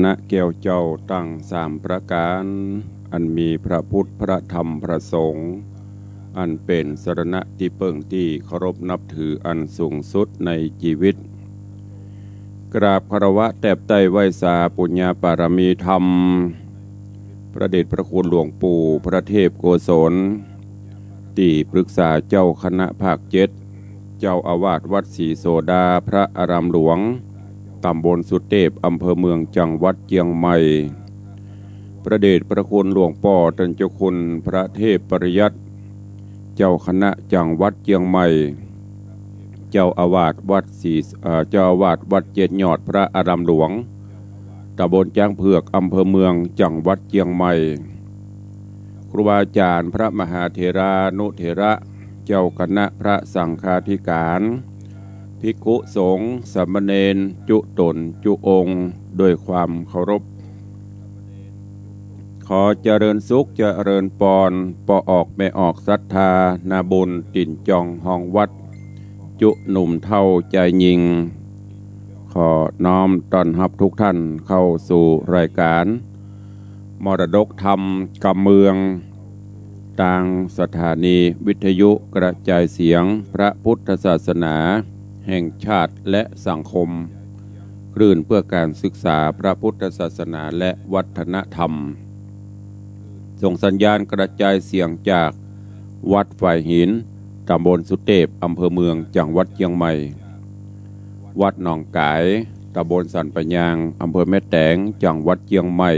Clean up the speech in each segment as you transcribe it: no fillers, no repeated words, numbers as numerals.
ณะแก้วเจ้าตั้งสามประการอันมีพระพุทธพระธรรมพระสงฆ์อันเป็นสรณะที่เปิ่งที่เคารพนับถืออันสูงสุดในชีวิตกราบคารวะแตบไต้ไหว้สาปุญญาปารมีธรรมพระเดชพระคุณหลวงปู่พระเทพโกศลที่ปรึกษาเจ้าคณะภาคเจ็ดเจ้าอาวาสวัดศรีโสดาพระอารามหลวงตำบลสุเทพอำเภอเมืองจังหวัดเชียงใหม่พระเดชพระคุณหลวงพ่อท่านเจ้าคุณพระเทพปริยัติเจ้าคณะจังหวัดเชียงใหม่เจ้าอาวาสวัดเจ้าอาวาสวัดเจ็ดยอดพระอารามหลวงตำบลจ้างเผือกอำเภอเมืองจังหวัดเชียงใหม่ครูบาอาจารย์พระมหาเถรานุเถระเจ้าคณะพระสังฆาธิการภิกขุสงฆ์สามเณรจุตนจุองค์ด้วยความเคารพขอเจริญสุขเจริญปอนปอออกไม่ออกศรัทธานาบุญติ่นจองห้องวัดจุหนุ่มเท่าใจยิงขอน้อมต้อนรับทุกท่านเข้าสู่รายการมรดกธรรมกำเมืองทางสถานีวิทยุกระจายเสียงพระพุทธศาสนาแห่งชาติและสังคมคลื่นเพื่อการศึกษาพระพุทธศาสนาและวัฒนธรรมส่งสัญญาณกระจายเสียงจากวัดฝ่ายหินตำบลสุเทพอำเภอเมืองจังหวัดเชียงใหม่วัดหนองกายตำบลสันปะยางอำเภอแม่แตงจังหวัดเชียงใหม่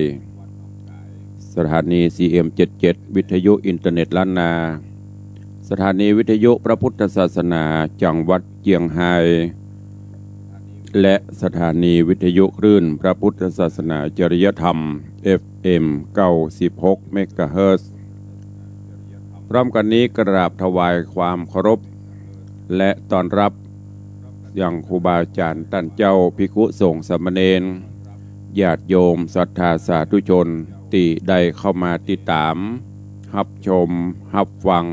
สถานี CM77 วิทยุอินเทอร์เน็ตล้านนาสถานีวิทยุพระพุทธศาสนาจังหวัดเชียงไฮ้และสถานีวิทยุคลื่นพระพุทธศาสนาจริยธรรม FM 96 เมกะเฮิรตซ์พร้อมกันนี้กราบถวายความเคารพและต้อนรับอย่างครูบาอาจารย์ท่านเจ้าภิกขุสงฆ์สามเณรญาติโยมศรัทธาสาธุชนที่ได้เข้ามาติดตามรับชมรับฟัง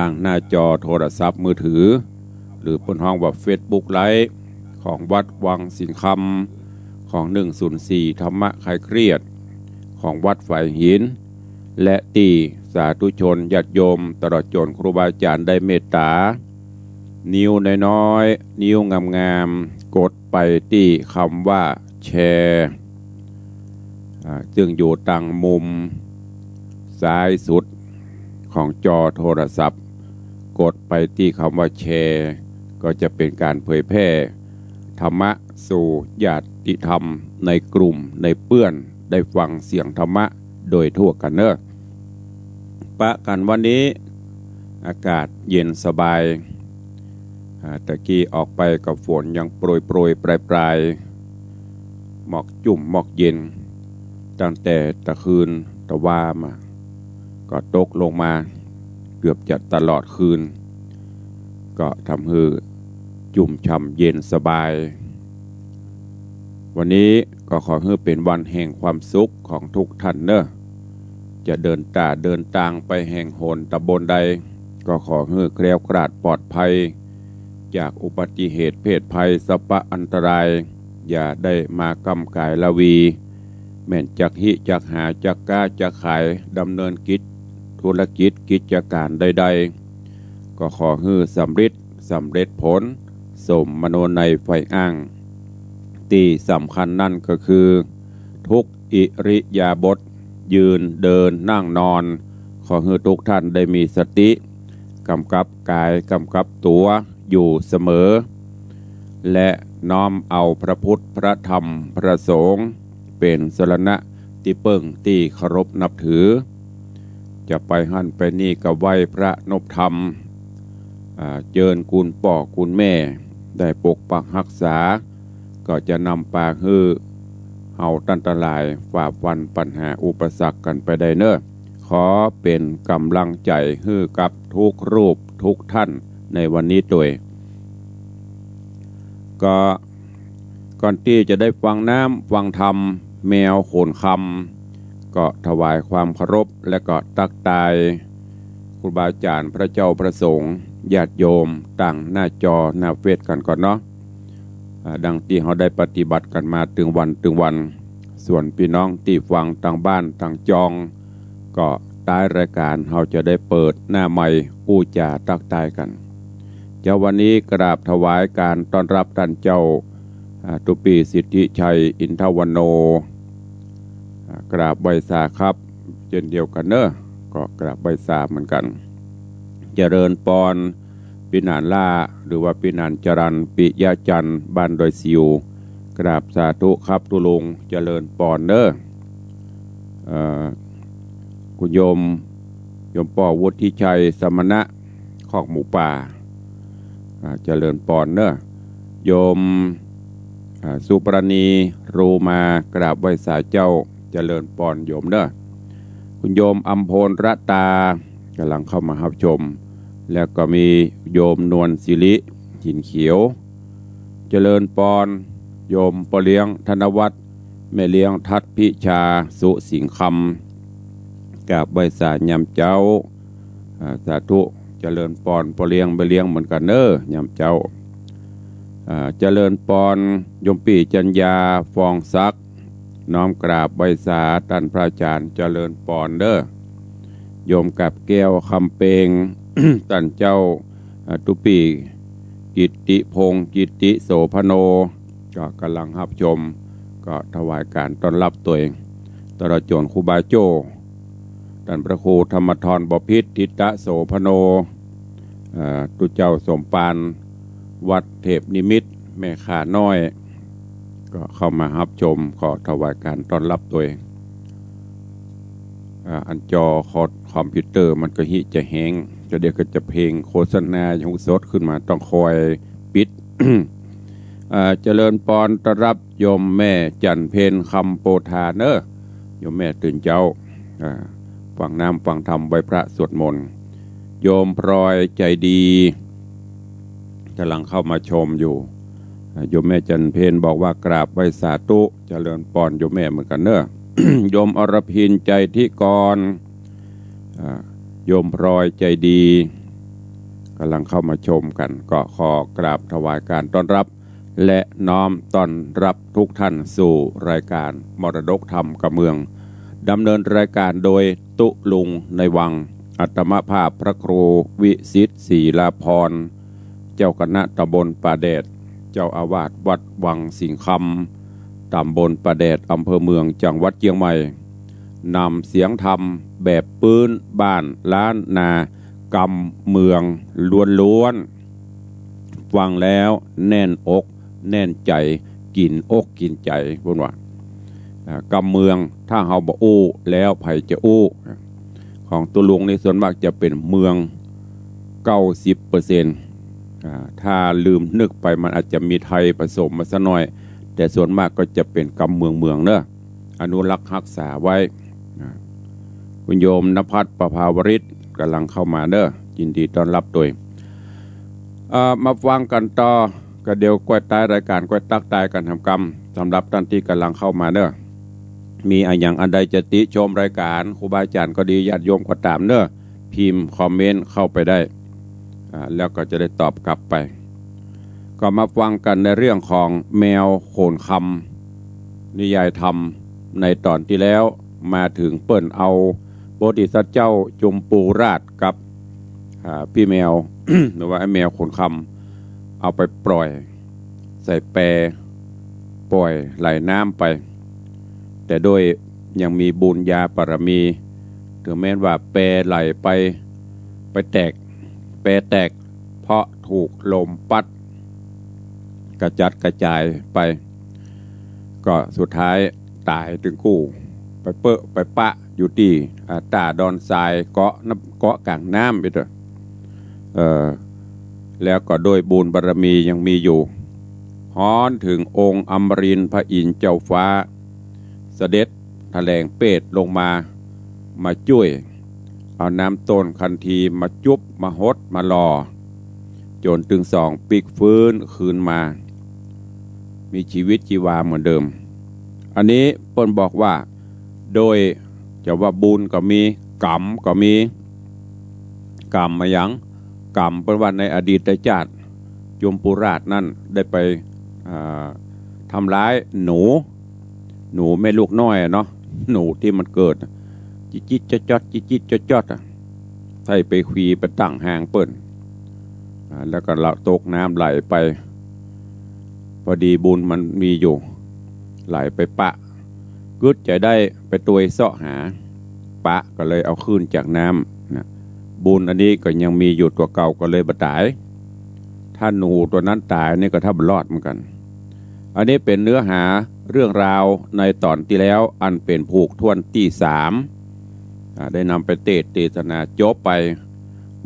ทางหน้าจอโทรศัพท์มือถือหรือบนห้องว่า Facebook ไลฟ์ของวัดวังสิงคำของ104ธรรมะคลายเครียดของวัดฝ่ายหินและตีสาธุชนญาติโยมตลอดจนครูบาอาจารย์ได้เมตตานิ้วน้อยๆนิ้วงามๆกดไปที่คำว่าแชร์ซึ่งอยู่ตั้งมุมซ้ายสุดของจอโทรศัพท์กดไปที่คำว่าแชร์ก็จะเป็นการเผยแพร่ธรรมะสู่ญาติธรรมในกลุ่มในเพื่อนได้ฟังเสียงธรรมะโดยทั่วกันเนอะปะกันวันนี้อากาศเย็นสบายตะกี้ออกไปกับฝนยังโปรยปลายหมอกจุ่มหมอกเย็นตั้งแต่ตะคืนตะวามาก็ตกลงมาเกือบจะตลอดคืนก็ทำให้จุ่มฉ่ำเย็นสบายวันนี้ก็ขอให้เป็นวันแห่งความสุขของทุกท่านเนอะจะเดินทางไปแห่งโหนตำบลใดก็ขอให้แคล้วคลาดปลอดภัยจากอุบัติเหตุเพศภัยสัพพะอันตรายอย่าได้มากำกายละวีแม่นจักหิจักหาจักก้าจักขายดำเนินกิจธุรกิจกิจการใดๆก็ขอให้สำเร็จผลสมมโนในไฟอ้างที่สำคัญนั่นก็คือทุกอิริยาบถยืนเดินนั่งนอนขอให้ทุกท่านได้มีสติกำกับกายกำกับตัวอยู่เสมอและน้อมเอาพระพุทธพระธรรมพระสงฆ์เป็นสรณะที่เปิ้งที่เคารพนับถือจะไปหั่นไปนี่ก็ไหว้พระนพธรรมเจิญคุณพ่อคุณแม่ได้ปกปักรักษาก็จะนำปาฮือเฮาตันตรายฝ่าฟันปัญหาอุปสรรคกันไปได้เนอะขอเป็นกำลังใจให้กับทุกรูปทุกท่านในวันนี้ด้วยก็ก่อนที่จะได้ฟังน้ำฟังธรรมแมวโขนคำก็ถวายความเคารพและก็ตักตายครูบาอาจารย์พระเจ้าพระสงฆ์ญาติโยมตั้งหน้าจอหน้าเฟซกันก่อนเนาะ ดังที่เขาได้ปฏิบัติกันมาถึงวันส่วนพี่น้องที่ฟังต่างบ้านต่างจองก็ท้ายรายการเราจะได้เปิดหน้าใหม่อู้จ่าตักตายกันเจ้าวันนี้กราบถวายการต้อนรับท่านเจ้าตุปีสิทธิชัยอินทวโนกราบใบสาครับเช่นเดียวกันเนอะก็กราบใบสาเหมือนกันเจริญปอนปินานล่าหรือว่าปินานจรันปิยะจันทร์บ้านดอยสิวกราบสาธุครับตุลุงเจริญปอนเนอะคุณโยมป่อวุฒิชัยสมณะคอกหมูป่าเจริญปอนเนอะโยมสุปรณีรูมากราบไหว้สาเจ้าเจริญปอนโยมเนอะคุณโยมอัมพลรัตากำลังเข้ามารับชมแล้วก็มีโยมนวลศิริหินเขียวเจริญปอนโยมปอเลี้ยงธนวัฒน์แม่เลี้ยงทัดพิชาสุสิงคำกราบไหว้สายำเจ้าสาธุเจริญปอนปอเลี้ยงไปเลี้ยงเหมือนกันเนอะยำเจ้าเจริญปอนโยมปีจัญญาฟองซักน้อมกราบใบสาท่านพระอาจารย์เจริญปอนเด้อโยมกับแก้วคำเปง ท่านเจ้าตุปีกิตติพงศ์กิตติโสพโนก็กำลังรับชมก็ถวายการต้อนรับตัวเองตลอดจนครูบาโจท่านพระครูธรรมธรบพิษทิตะโสพโนตุเจ้าสมปานวัดเทพนิมิตรแม่ขาน้อยก็เข้ามารับชมขอถวายการต้อนรับตัวเองอันจอคอมพิวเตอร์มันก็หิจะแห้งก็เดี๋ยวก็จะเพลงโฆษณาอย่างสดขึ้นมาต้องคอยปิด เจริญปอนต้อนรับโยมแม่จันเพนคำโปธาเนอะโยมแม่ตื่นเจ้าฟังน้ำฟังธรรมใบพระสวดมนต์โยมพลอยใจดีกำลังเข้ามาชมอยู่โยมแม่จันเพนบอกว่ากราบไหว้สาธุเจริญปอนโยมแม่เหมือนกันเนอะ โยมอรพินใจที่กรโยมพลอยใจดีกำลังเข้ามาชมกันก็ขอกราบถวายการต้อนรับและน้อมต้อนรับทุกท่านสู่รายการมรดกธรรมกับเมืองดำเนินรายการโดยตุลุงในวังอัตมภาพพระครูวิสิทธิ์ศรีลาภรณ์เจ้าคณะตำบลป่าแดดเจ้าอาวาสวัดวังสิงคำตำบลป่าแดดอำเภอเมืองจังหวัดเชียงใหม่นำเสียงธรรมแบบปื้นบ้านล้านนากำเมืองล้วนๆฟังแล้วแน่นอกแน่นใจกินอกกินใจพูดว่ากำเมืองถ้าเฮาบ่อู้แล้วไผจะอู้ของตุลุงในส่วนมากจะเป็นเมือง 90%ถ้าลืมนึกไปมันอาจจะมีไทยผสมมาสักหน่อยแต่ส่วนมากก็จะเป็นกำเมืองเนอะอนุรักษ์รักษาไว้คุณโยมณภัทรประภาวริศกำลังเข้ามาเนอะยินดีต้อนรับโดยมาฟังกันต่อก็เดี๋ยวก้อยตายรายการก้อยตักตายกันทำกรรมสำหรับท่านที่กำลังเข้ามาเนอะมีอย่างอันใดจะติชมรายการครูบาอาจารย์ก็ดีญาติโยมก็ตามเนอะพิมพ์คอมเมนต์เข้าไปได้แล้วก็จะได้ตอบกลับไปก็มาฟังกันในเรื่องของแมวโขนคำนิยายธรรมในตอนที่แล้วมาถึงเปิ้นเอาโพธิสัตว์เจ้าจุมปูราชกับพี่แมว หรือว่าไอ้แมวโขนคำเอาไปปล่อยใส่แปรปล่อยไหลน้ำไปแต่โดยยังมีบุญญาบารมีถึงแม้ว่าแปรไหลไปแตกแปรแตกเพราะถูกลมพัดกระจัดกระจายไปก็สุดท้ายตายถึงคู่ไปเปอะไปปะอยู่ที่ตาดอนทรายเกาะกลางน้ำไปเถอะแล้วก็โดยบุญบารมียังมีอยู่ฮ้อนถึงองค์อมรินทร์พระอินทร์เจ้าฟ้าเสด็จแถลงเปตลงมาช่วยเอาน้ำต้นคันทีมาจุบมาหดมาหล่อจนถึง2 ปีกฟื้นคืนมามีชีวิตชีวาเหมือนเดิมอันนี้เปิ้นบอกว่าโดยจะว่าบุญก็มีกรรมก็มีกรรมมาอย่างกรรมเป็นว่าในอดีตชาติจุมปูราชนั่นได้ไป ทำร้ายหนูแม่ลูกน้อยเนาะหนูที่มันเกิดจิตจอดจิตจอดใส่ไปควีไปตั้งหางเปิ้นแล้วก็ละตกน้ำไหลไปพอดีบุญมันมีอยู่ไหลไปปะกึดจะได้ไปตัวเสาะหาปะก็เลยเอาขึ้นจากน้ำนะบุญอันนี้ก็ยังมีอยู่ตัวเก่าก็เลยบตายถ้าหนูตัวนั้นตายนี่ก็ถ้าบรอดเหมือนกันอันนี้เป็นเนื้อหาเรื่องราวในตอนที่แล้วอันเป็นผูกทวนที่3ได้นำไปเทศนาจบไป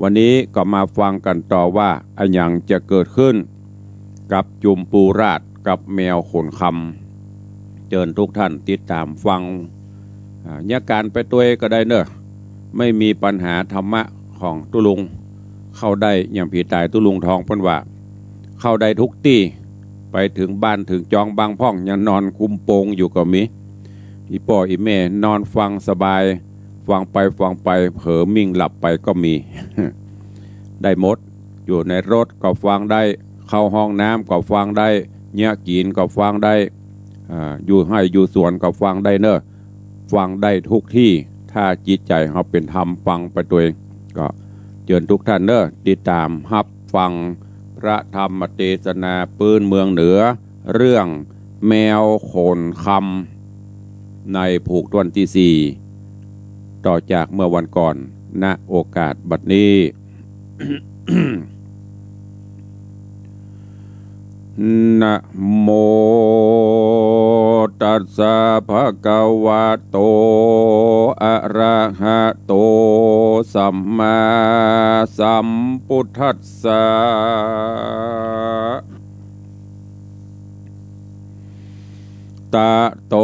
วันนี้ก็มาฟังกันต่อว่าอันยังจะเกิดขึ้นกับจุมปูราชกับแมวขนคำเชิญทุกท่านติดตามฟังยาการไปตัวก็ได้เนอะไม่มีปัญหาธรรมะของตุลุงเข้าได้อย่างผีตายตุลุงทองเพิ่นว่าเข้าได้ทุกที่ไปถึงบ้านถึงจองบางพ่องยังนอนคุมโปงอยู่ก็มีอีป่ออีแม่นอนฟังสบายฟังไปเผลอมิ่งหลับไปก็มี ได้หมดอยู่ในรถก็ฟังได้เข้าห้องน้ำก็ฟังได้เนี่ยกินก็ฟังได้อยู่ให้อยู่สวนก็ฟังได้เนอะฟังได้ทุกที่ถ้าจิตใจเขาเป็นธรรมฟังไปตัวเองก็เชิญทุกท่านเนอะติดตามรับฟังพระธรรมเทศนาปืนเมืองเหนือเรื่องแมวขนคำในผูกวันที่4ต่อจากเมื่อวันก่อนณโอกาสบัดนี้ นะโมตัสสะภะคะวะโตอะระหะโตสัมมาสัมพุทธัสสะตะโต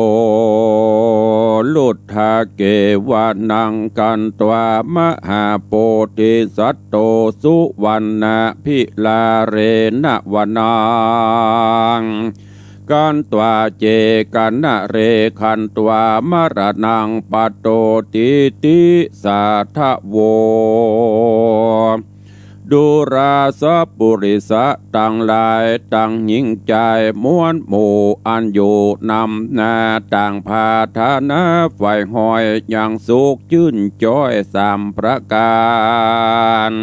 ลุทธาเกวานังกันตวามหาโพธิสัตโตสุวรรณพิลาเรณวนังกันตวาเจกันนะเรคันตวามรณังปัตโตติติสาทะโวดูราสปุริสะตังลายตังหญิงใจม้วนหมู่อันอยู่นำนาต่างพาธนาไฟหอยอย่างสุขชื่นจ้อย3 ประการ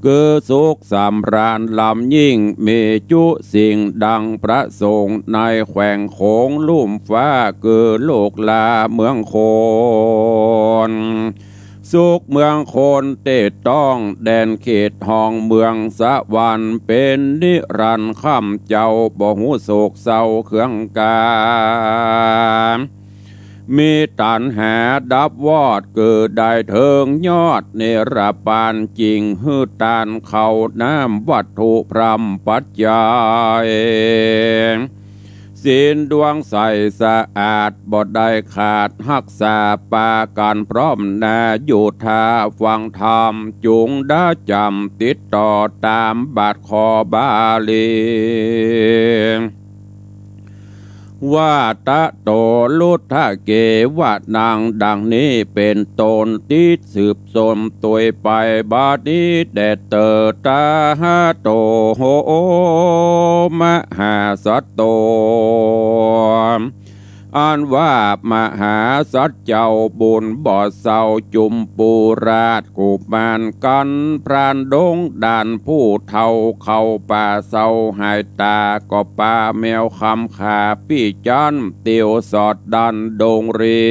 คือสุขสำราญลำยิ่งมีจุสิ่งดังประสงค์ในแขวงโขงลุ่มฟ้าคือโลกลาเมืองโคนสุขเมืองโคนเตต้องแดนเขตห้องเมืองสะวันเป็นนิรันดร์ค่ำเจ้าบ่หูโศกเศร้าเครื่องกามีตันหาดับวอดเกิดได้เทิงยอดเนรปานจริงฮือตานเขาน้ำวัตถุพรำปัจจัยศีลดวงใสสะอาดบ่ได้ขาดรักษาปาการพร้อมนาอยู่ทาฟังธรรมจุงได้จำติดต่อตามบาทคอบาลีว่าตะโตลุทธะเกวะนางดังนี้เป็นตนติดสืบสมตัวไปบาดีแดเตอตาหะโตโหมหาสัตโตอันว่ามหาสัตเจ้าบุญบ่อเศร้าจุมปูราชกุมารกันพรานดงด่านผู้เท่าเข้าป่าเศร้าหายตาก็ป่าแมวคำขาพี่จันเตียวสอดดันดงเรี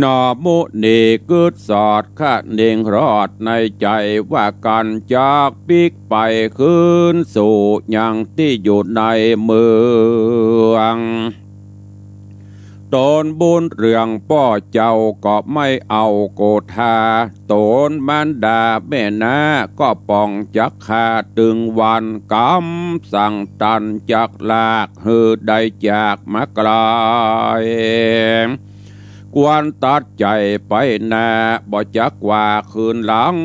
นอมุนีกึดสอดข้าเน่งรอดในใจว่ากันจากปิกไปคืนสู่ยังที่อยู่ในเมืองตนบุญเรื่องป้อเจ้าก็ไม่เอาโกธาตนมันดาแม่นาก็ป้องจักขาตึงวันกำสั่งตันจักลากหือได้จากมาไกลกวนตัดใจไปนาบ่จักว่าคืนหลัง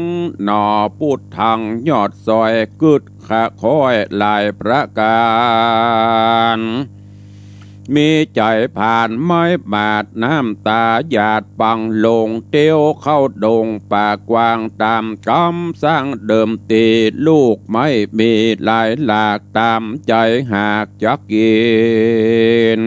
หนอพูดทางยอดซอยกึดขะคอยหลายประการ มีใจผ่านไม้บาดน้ำตาหยาดปังลงเตี้ยวเข้าดงป่ากวางตามกำสร้างเดิมตีลูกไม่มีหลายหลากตามใจหากจักกิน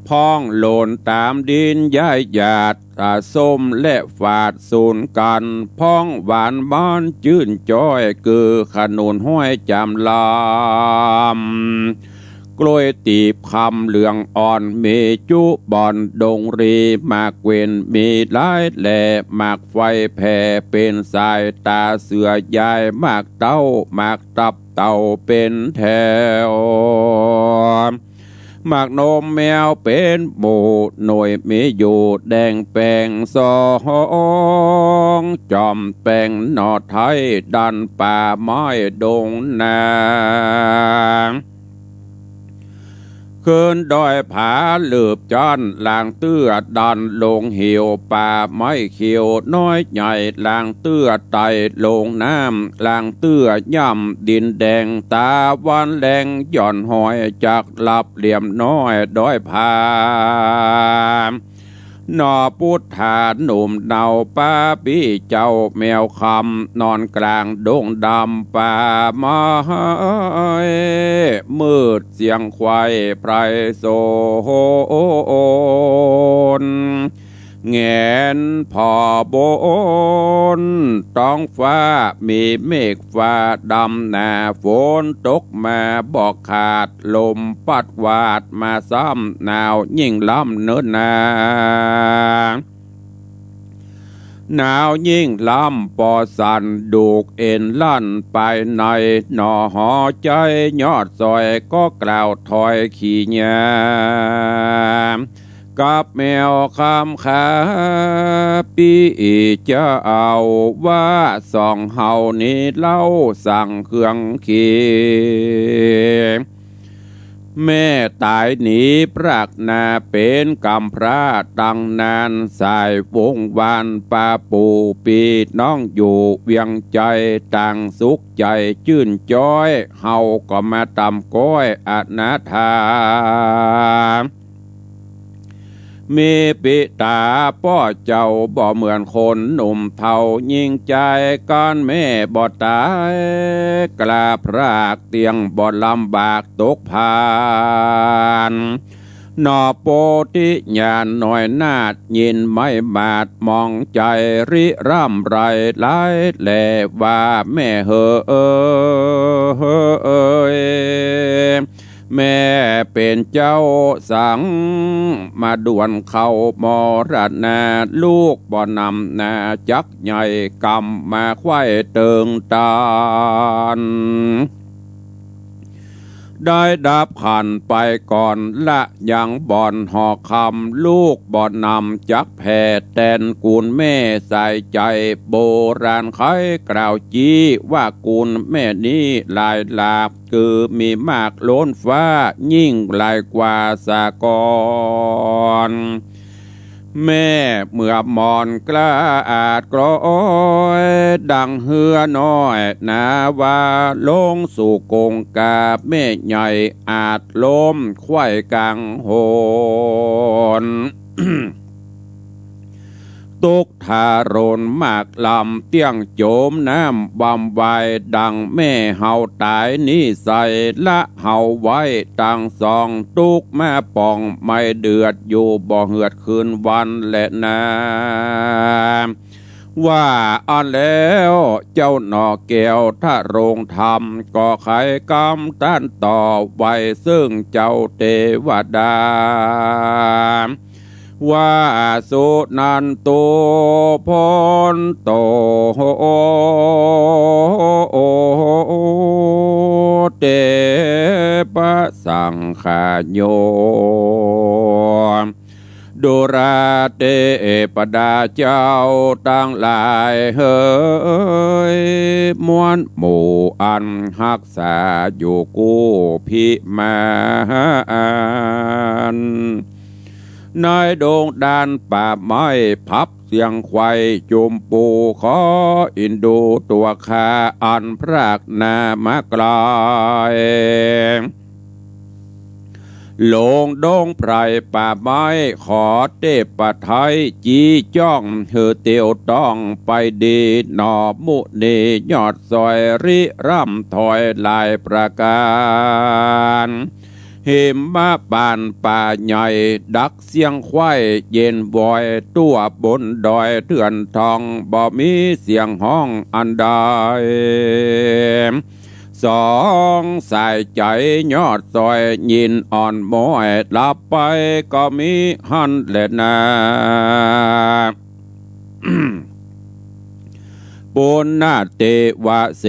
พ้องโหลนตามดินย้ายหยาดตาส้มและฝาดสูนกันพ้องหวานบ้านจื่นจ้อยคือขนุนห้อยจำลำกล้วยตีบคำเหลืองอ่อนมีจุบอนดงรีมากเวนมีหลายแหล่มากไฟแผ่เป็นสายตาเสือยายมากเต้ามากตับเต่าเป็นแถวหมากนมแมวเป็นหมู่หน่วยมีอยู่แดงแปลงซองจอมแปลงนอไทยดันป่าไม้ดงนาคืนดอยผาหลืบจอนลางเตื้อดันลงเหี่ยวป่าไม้เขียวน้อยใหญ่ลางเตื้อไตลงน้ำลางเตื้อย่ำดินแดงตาวันแรงหย่อนหอยจากหลับเหลี่ยมน้อยดอยผานอพุทธาหนุ่มเนาป้าพี่เจ้าแมวคำนอนกลางดงดำป่าไม้มืดเสียงควายไพรโซนแงนพอบนท้องฟ้ามีเมฆฟ้าดำหนาฝนตกมาบอกขาดลมปัดวาดมาซ้ำหนาวยิ่งล้ำเนินนาหนาวยิ่งล้ำปอสันดูกเอ็นลั่นไปในหนอหอใจยอดซอยก็กล่าวถอยขี่ยามกับแมวคำขาปีจะเอาว่าสองเฮานี้เล่าสั่งเครื่องเคียงแม่ตายหนีปรากนาเป็นกำพร้าตั้งนานสายวงวานปาปูปีน้องอยู่เวียงใจต่างสุขใจชื่นจ้อยเฮาก็มาตำก้อยอนาถามีปิตาพ่อเจ้าบ่เหมือนคนหนุ่มเท่ายิ่งใจก้อนแม่บ่ตายกลาพรากเตียงบ่ลำบากตกผ่านนอโปธิญาณหน่อยนาดยินไม่บาดมองใจริร่ำไรหลายแหล่ว่าแม่เฮอแม่เป็นเจ้าสังมาด่วนเข้ามรณาลูกบ่นำนาจักใหญ่กำมาไข่เติงตานได้ดับขันไปก่อนละยังบ่อนหอกคำลูกบ่อนำจักแผ่แตนกูลแม่ใส่ใจโบราณใครกล่าวจี้ว่ากูลแม่นี้ลายลาบคือมีมากล้นฟ้ายิ่งลายกว่าสากรแม่เมื่อมอนกล้าอาจกรอยดังเหือน้อยนาว่าลงสู่กงกาแม่ใหญ่อาจล้มไขว้กังโหน ตุกทารนมากลำเตี้ยงโจมน้ำบำไวดังแม่เฮาตายนี่ใส่ละเฮาไว้ตั้งสองตุกแม่ป่องไม่เดือดอยู่บ่เหือดคืนวันและนาว่าอันแล้วเจ้าหนอแก้วถ้าโรงธรรมก็ไขกำต้านต่อไว้ซึ่งเจ้าเทวดาว่าสุนันโตพนโตเตปะสังขโยดุราเตปดาเจ้าตั้งหลายเฮ้ยมวลหมู่อันหักษาอยู่กู้พิมานนายดงดานป่าไม้พับเสียงควายจุมปูขออินดูตัวขาอันพรากนามากลาย ลงดงไพรป่าไม้ขอเทพไทยจีจ้องเธอเตียวต้องไปดีหนอมุนียอดซอยริร่ำถอยลายประการหิมมาบานป่าใหญ่ดักเสียงควายเย็นบ่อยตัวบนดอยเถื่อนทองบ่มีเสียงห้องอันใดสองสายใจยอดซอยยินอ่อนม้อยหลับไปก็มีหันแหละนาปุณนาเตวะเส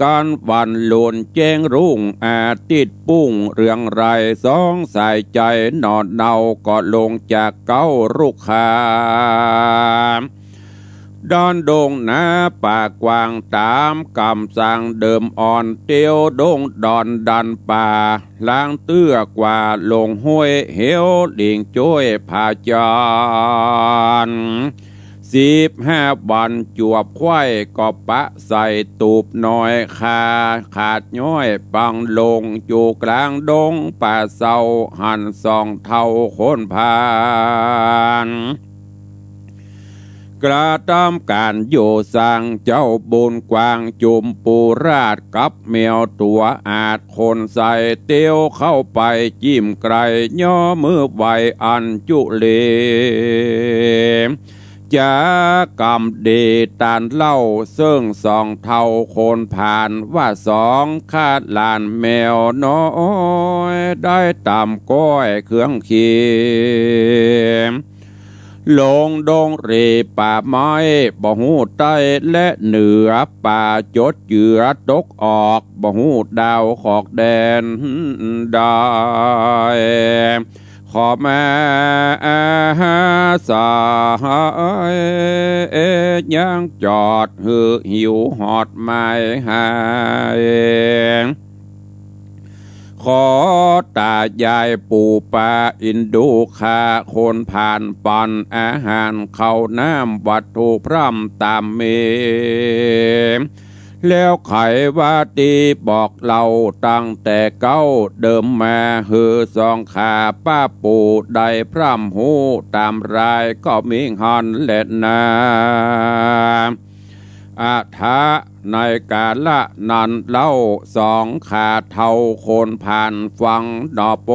กันวันลุนแจ้งรุ่งอาทิตย์ปุ้งเรื่องไรสองสายใจนอนเนาก็ลงจากเก้ารุกขาดอนดงนาป่ากวางตามกำสั่งเดิมอ่อนเตียวดงดอนดันป่าล้างเตื้อกว่าลงห้วยเหวดิ่งจ้วยผาจาน15 วันจวบควายก็ปะใส่ตูบน้อยขาดย้อยปังลงอยู่กลางดงป่าเศร้าหันสองเท่าคนพานกระทำการโยสร้างเจ้าบุญกวางจุมปูราชกับแมวตัวอาจคนใส่เตียวเข้าไปจิ้มไกรย่อมือไวอันจุเลจากำเดตานเล่าซึ่งสองเท่าคนผ่านว่าสองคาดลานแมวน้อยได้ตามก้อยเครื่องเคียมลงดงเรป่าไม้บ่หูใต้และเหนือป่าจดเหยื่อตกออกบ่หูดาวขอกแดนได้ขอแม่สายยังจอดหือหิวหอดไม่หายขอตายายปู่ป่าอินดูคาคนผ่านปันอาหารเข้าน้ำวัตถุพร่ำตามเมแล้วไขว่าตีบอกเราตั้งแต่เก้าเดิมมาหือสองขาป้าปู่ได้พร่ำหูตามรายก็มีหันเล็ดนาอาทะในกาละนั้นเล่าสองขาเท่าคนผ่านฟังดอโป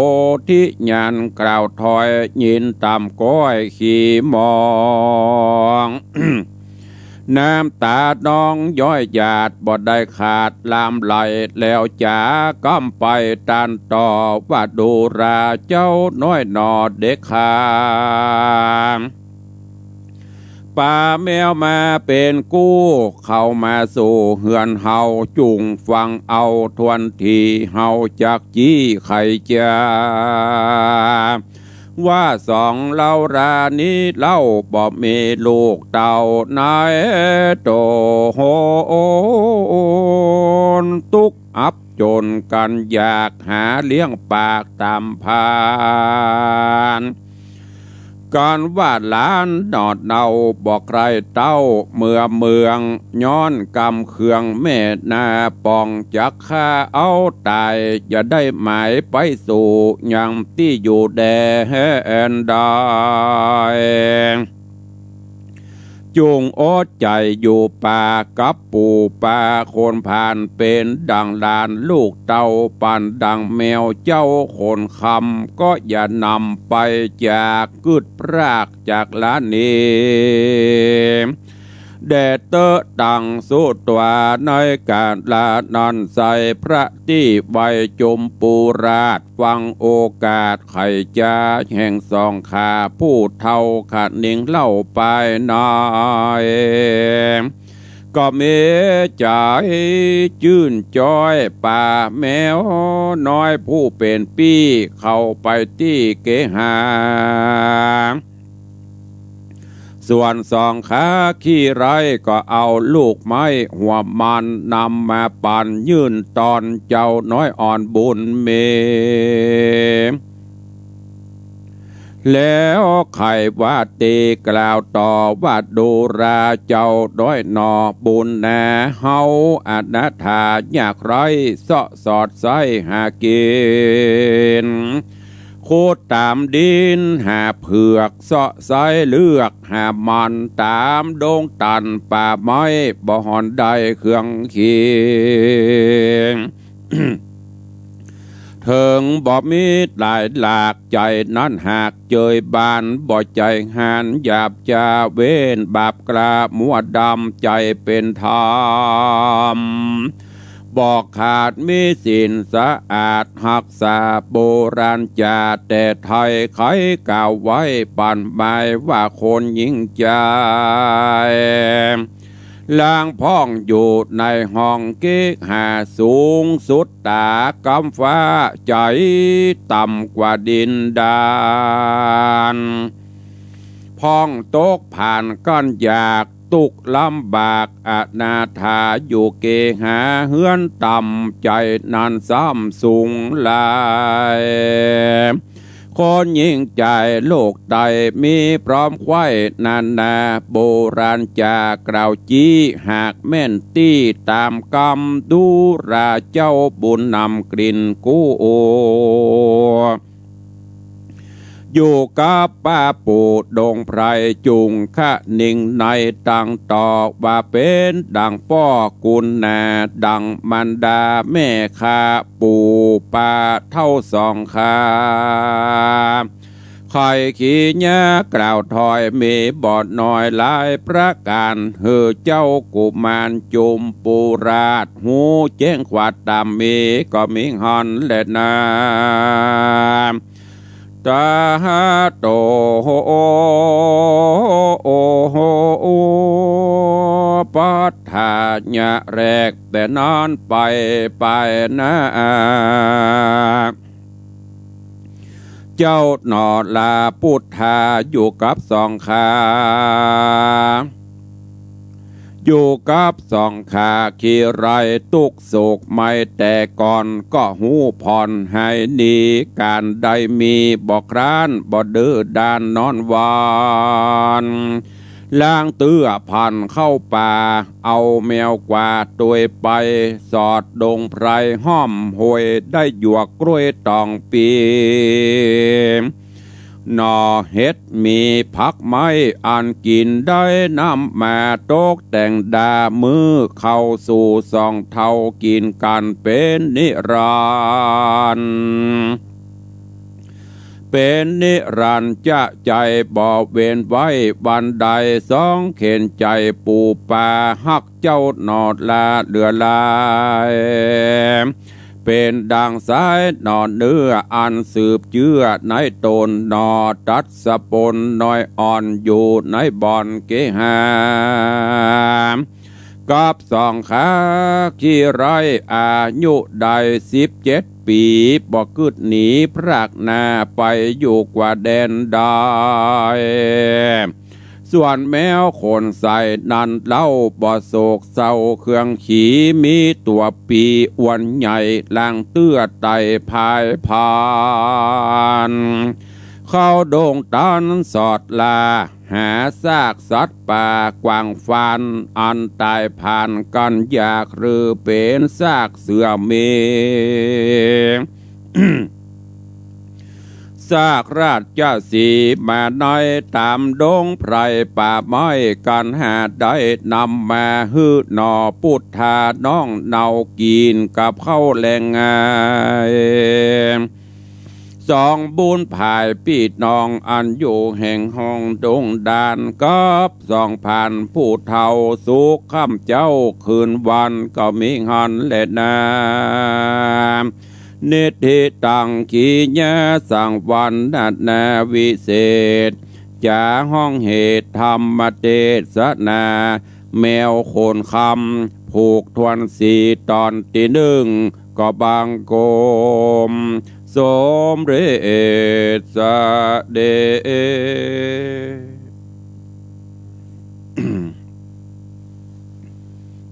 ธิญาณกล่าวถอยยินตามก้อยขี่มอง น้ำตาน้องย้อยหยาดบ่ได้ขาดลามไหลแล้วจาก้ำไปตันต่อว่าดูราเจ้าน้อยนอเด็กขาป่าแมวมาเป็นกู้เข้ามาสู่เฮือนเฮาจุงฟังเอาทวนทีเฮาจากจี้ไข่จ้าว่าสองเล่ารานี้เล่าบ่มีลูกเต่านายโตโหนตุกอับจนกันอยากหาเลี้ยงปากตามพานการว่าล้านนอดเนาบอกใครเต้าเมืองย้อนกำเคืองแม่นาปองจักข้าเอาตายอย่าได้หมายไปสู่ยังที่อยู่แดนได้จุงโอดใจอยู่ป่ากับปู่ป่าคนผ่านเป็นดังลานลูกเต่าปั่นดังแมวเจ้าคนคำก็อย่านำไปจากกึดพรากจากล้านนี้แดดเตอดังสุดตัวในการลานันใส่พระที่ใบจุมปูราชฟังโอกาสไข่จ้าแห่งสองขาผู้เท่าขาดนิ่งเล่าไปน้อยก็เมใจจื่นจ้อยป่าแมวน้อยผู้เป็นปี้เข้าไปที่เกหาส่วนสองขาขี้ไรก็เอาลูกไม้หัวมันนำมาปั่นยื่นตอนเจ้าน้อยอ่อนบุญเมแล้วไขว่าตีกล่าวต่อว่าดูราเจ้าด้อยนอบุญแน่เฮาอนาถาอยากไรเสาะสอดไสหากิน โคตามดินหาเผือกเสาะไซเลือกหามันตามดงตันป่าไม้บ่หอนได้เครื่องเคียง เถิงบ่มีหลายหลากใจนั้นหากเจยบานบ่ใจหานหยาบจาเว้นบาปกรามัวดำใจเป็นธรรมบอกขาดมีศีลสะอาดหักษาโบราณจาแต่ไทยไขกล่าวไว้ปั่นหมายว่าคนยิ่งใจล่างพ้องอยู่ในห้องเก๊กหาสูงสุดตากำฟ้าใจต่ำกว่าดินดานพ้องตกผ่านก้อนอยากตุกลำบากอนาถาอยู่เกหาเฮือนต่ำใจนานซ้ำสูงลายคนยิ่งใจโลกใดมีพร้อมไว้นานาโบราณจากล่าวจี้หากแม่นตี้ตามกรรมดูราเจ้าบุญนำกลิ่นกู้โออยู่กับป้าปู่ดงไพรจุงขะนิ่งในตังตอกว่าเป็นดังพ่อกุลนาดังมันดาแม่คาปู่ป้าเท่าสองคาคอยขี้เนื้อกล่าวถอยมีบอดน้อยหลายประการเฮือเจ้ากุมารจุมปูราชหูเจ้งขวาดดำมีก็มิงฮอนและนาตาโตปัฏฐาญะแรกแต่นอนไปนะเจ้าหนอลาพุทธาอยู่กับสองขาอยู่กับสองขาขี่ไรตุกโศกไม่แต่ก่อนก็หูผ่อนให้หนีการใดมีบอกคร้านบ่ดื้อดานนอนวานล่างเตื้อผ่านเข้าป่าเอาแมวกว่าตัวไปสอดดงไพรห้อมหวยได้หยวกกล้วยตองปีหน่อเห็ดมีผักไม้อันกินได้น้ำมาตกแต่งดามือเข้าสู่สองเท่ากินกันเป็นนิรันดร์เป็นนิรันดร์จะใจบ่เว้นไว้วันใดสองเข็นใจปูปลาฮักเจ้าหนอดลาเดือลายเป็นดังสายหนอเนื้ออันสืบเชื่อในตนหนอตัดสปนน้อยอ่อนอยู่ในบ่อนเกหากับสองขาขี่ไรอายุได้17 ปีบ่กึดหนีพรากนาไปอยู่กว่าแดนใดส่วนแมวคนใส่นันเล่าบ่โศกเศร้าเครื่องขี่มีตัวปีอ้วนใหญ่ล่างเตื้อไตพายพานเข้าโด่งตันสอดลาหาซากสัตว์ป่ากวางฟันอันตายผ่านกันอยากหรือเป็นซากเสือเม ซากราชสีมาน้อยตามดงไพรป่าไม้กันหาได้นำมาฮือหนอพุทธาน้องเนากินกับเข้าแรงงายสองบุญภายปีดนองอันอยู่แห่งห้องดงดานกับสองผ่านผู้เฒ่าสุขค่ำเจ้าคืนวันก็มีหันและนาเนติตังขีญาสังวันนาวิเศษจาห้องเหตุธรรมเทศนาแมวโคนคำผูกทวนสีตอนตีหนึ่งก็บางโกมสมเรศเด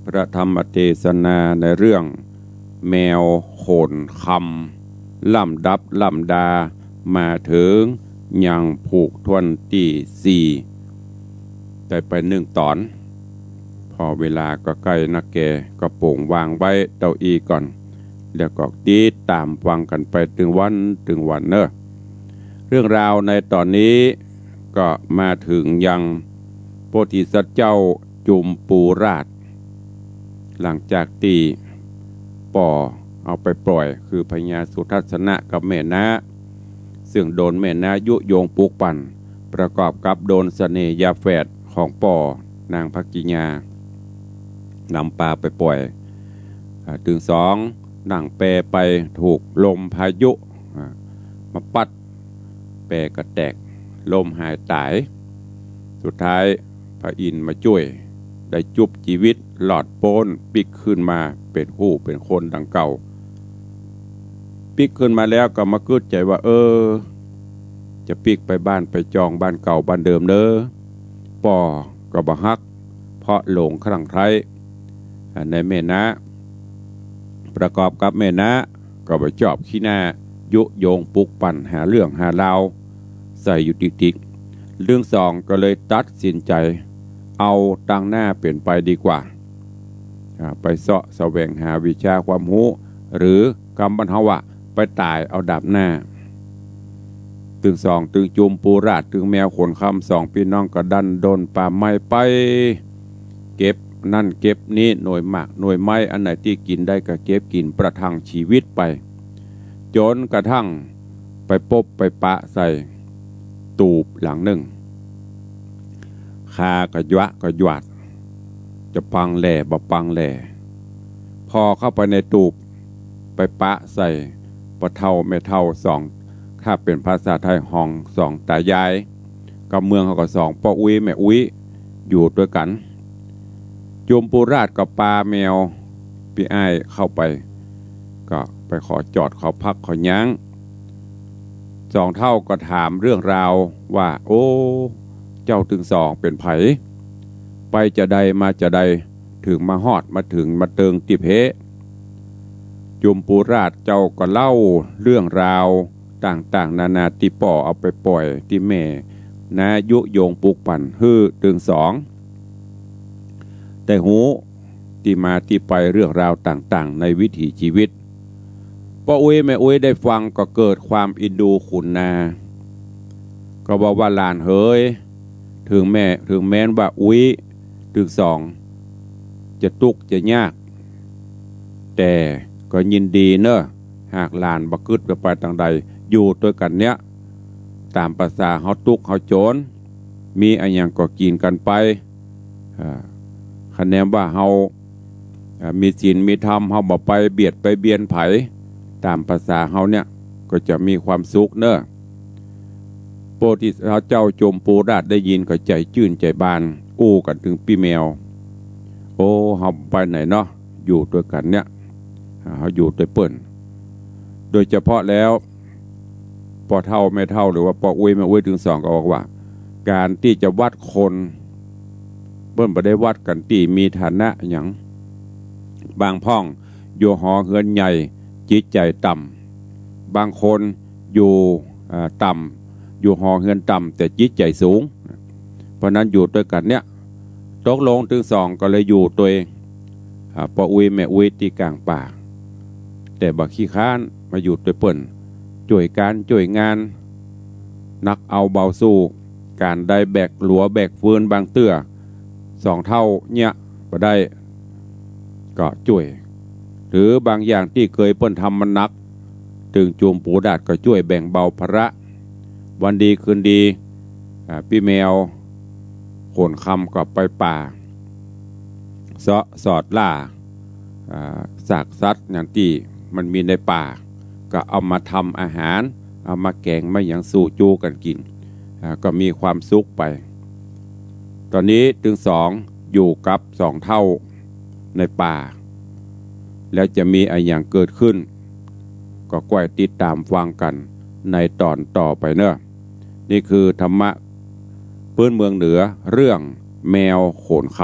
พระธรรมเทศนาในเรื่องแมวโขนคำลำดับลำดามาถึงยังผูกทวนที่4ได้ไป1 ตอนพอเวลาก็ใกล้นักแกก็โป่งวางไว้เต้าอี้ก่อนแล้วก็ตีตามฟังกันไปถึงวันเนอะ รื่องราวในตอนนี้ก็มาถึงยังโพธิสัตว์เจ้าจุมปูราชหลังจากตีป่อเอาไปปล่อยคือพญาสุทัศนะกับแม่นาซึ่งโดนแม่นายุโยงปลุกปั่นประกอบกับโดนเสน่ห์ยาแฝดของป่อนางภักกิญานำปลาไปปล่อยถึงสองนั่งแปรไปถูกลมพายุมาปัดแปรกระแตกลมหายตายสุดท้ายพระอินทร์มาช่วยได้จุบชีวิตหลอดโปนปิกขึ้นมาเป็นผู้เป็นคนดังเก่าปิกขึ้นมาแล้วก็มาคิดใจว่าจะปิกไปบ้านไปจองบ้านเก่าบ้านเดิมเด้อป่อก็บ่ฮักเพราะหลงคลั่งไคล้ในแม่น้าประกอบกับแม่น้าก็ไปจอบขี้หน้ายุโยงปลุกปั่นหาเรื่องหาราวใส่อยู่ติกเรื่องสองก็เลยตัดสินใจเอาตั้งหน้าเปลี่ยนไปดีกว่าไปเสาะแสวงหาวิชาความรู้หรือกรรมบรรเทวะไปตายเอาดับหน้าตึงสองตึงจุมปูราชตึงแมวขนคำสองพี่น้องก็ดันโดนป่าไม้ไปเก็บนั่นเก็บนี้หน่วยหมากหน่วยไม้อันไหนที่กินได้ก็เก็บกินประทังชีวิตไปจนกระทั่งไปปบไปปะใส่ตูบหลังหนึ่งคากระยวะกระยวดจะปังแหล่บ่ปังแหล่พอเข้าไปในตูบไปปะใส่ปะเท่าแม่เท่าสองถ้าเป็นภาษาไทยห้องสองตายายกับเมืองเขาก็สองพ่ออุ้ยแม่อุ้ยอยู่ด้วยกันจุมปูราชกับปลาแมวพี่อ้ายเข้าไปก็ไปขอจอดขอพักขอยั้งสองเท่าก็ถามเรื่องราวว่าโอ้เจ้าถึงสองเป็นไผไปจะใดมาจะใดถึงมาฮอดมาถึงมาเติงติเพจุมปูราชเจ้าก็เล่าเรื่องราวต่างๆนานาที่ป่อเอาไปปล่อยที่แม่นายุโยงปลุกปั่นฮื้อถึงสองแต่หูที่มาที่ไปเรื่องราวต่างๆในวิถีชีวิตพ่ออุ้ยแม่อุ้ยได้ฟังก็เกิดความอินดูขุนนาก็บอกว่าหลานเฮ้ยถึงแม้นว่าอุ้ยถึงสองจะตุกจะยากแต่ก็ยินดีเนอะหากหลานบักกึดไปทางใดอยู่ด้วยกันเนี้ยตามภาษาเฮาตุกเฮาโจรมีอะไรอย่างก็กินกันไปคะแนนว่าเฮามีศีลมีธรรมเฮาบ่ไปเบียดไปเบียนไผตามภาษาเฮาเนี่ยก็จะมีความสุขเนอะโพธิสัตว์เจ้าจุมปูราชได้ยินก็ใจจื่นใจบานอู้กันถึงพี่แมวโอ้เฮาไปไหนเนาะอยู่ด้วยกันเนี่ยเฮาอยู่ด้วยเปิ้นโดยเฉพาะแล้วพ่อเฒ่าแม่เฒ่าหรือว่าพ่ออุ้ยแม่อุ้ยถึงสองก็บอกว่าการที่จะวัดคนเปิ้นบ่ได้วัดกันที่มีฐานะหยังบางพ่องอยู่หอเฮือนใหญ่จิตใจต่ำบางคนอยู่ต่ำอยู่หอเฮือนต่ำแต่จิตใจสูงเพราะนั้นอยู่ด้วยกันเนี่ยตกลงถึงสองก็เลยอยู่ตัวเองพ่ออุ้ยแม่อุ้ยที่กลางป่าแต่บักขี้ค้านมาอยู่ด้วยเปิ้นช่วยการช่วยงานนักเอาเบาสู้การได้แบกหลัวแบกฟืนบางเตื้อสองเท่าเนี่ยก็ได้ก็ช่วยหรือบางอย่างที่เคยเปิ้นทำมันนักถึงจุมปูราชก็ช่วยแบ่งเบาภาระวันดีคืนดีพี่แมวโขนคำก็ไปป่าสอดล่าซากสัตว์อย่างที่มันมีในป่าก็เอามาทำอาหารเอามาแกงมาอย่างสู่จูกันกินก็มีความสุขไปตอนนี้ถึงสองอยู่กับสองเท่าในป่าแล้วจะมีอะไรอย่างเกิดขึ้นก็ก้อยติดตามฟังกันในตอนต่อไปเนอะนี่คือธรรมะพื้นเมืองเหนือเรื่องแมวโขนค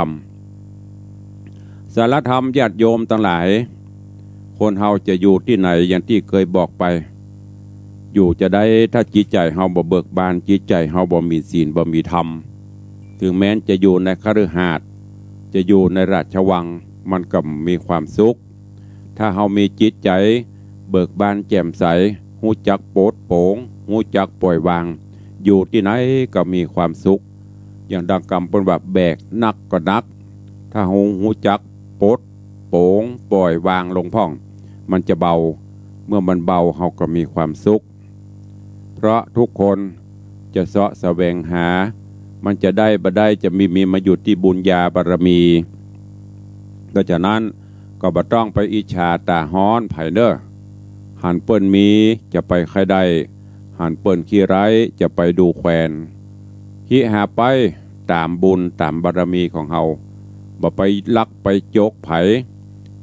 ำสารธรรมญาติโยมทั้งหลายคนเฮาจะอยู่ที่ไหนอย่างที่เคยบอกไปอยู่จะได้ถ้าจิตใจเฮาบ่เบิกบานจิตใจเฮาบ่มีศีลบ่มีธรรมถึงแม้จะอยู่ในคฤหาสน์จะอยู่ในราชวังมันก็มีความสุขถ้าเฮามีจิตใจเบิกบานแจ่มใสหู้จักโปรดโปร่ง หูจักปล่อยวางอยู่ที่ไหนก็มีความสุขอย่างดังคำเป็นว่าแบกนักก็นักถ้าหูจักปลดโปร่งปล่อยวางลงพ่องมันจะเบาเมื่อมันเบาเราก็มีความสุขเพราะทุกคนจะเสาะแสวงหามันจะได้บ่ได้จะมีมาอยู่ที่บุญญาบารมีดังจากนั้นก็บ่ต้องไปอิจฉาตาฮ้อนไผเด้อหันเปิ้นมีจะไปใครได้หันเปิ้นขี้ไร้จะไปดูแควนหิหาไปตามบุญตามบารมีของเฮาบ่ไปลักไปโจกไผ